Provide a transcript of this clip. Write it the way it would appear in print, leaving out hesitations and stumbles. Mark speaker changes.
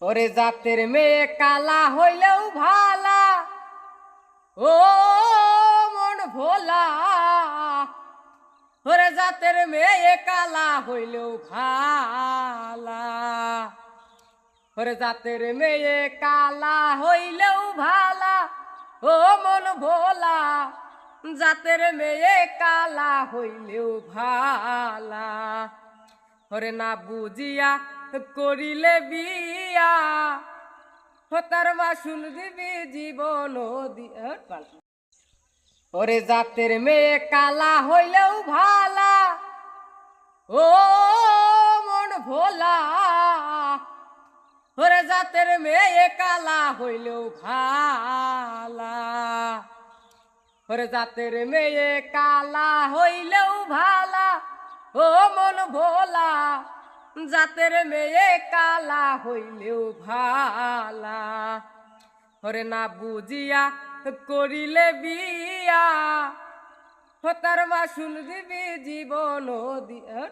Speaker 1: ওরে জাতের মেয়ে কালা হইলেও ভালা, ও মন ভোলা। ওরে জাতের মেয়ে কালা হইলেও ভালা, ওরে জাতের মেয়ে কালা হইলেও ভালা, ও মন ভোলা। জাতের মেয়ে কালা হইলেও ভালা, ওরে না বুঝিয়া করিলে বিয়া, তার মাসুল দিবি জীবন দিয়া। ওরে জাতের মেয়ে কালা হইলেও ভালা, ও মন ভোলা। ওরে জাতের মেয়ে কালা হইলেও ভালা, ওরে জাতের মেয়ে কালা হইলেও ভালা, ও মন ভোলা। জাতের মেয়ে কালা হইলেও ভালা, ওরে না বুঝিয়া করিলে বিয়া, তার মাসুল দিবি জীবন দিয়া।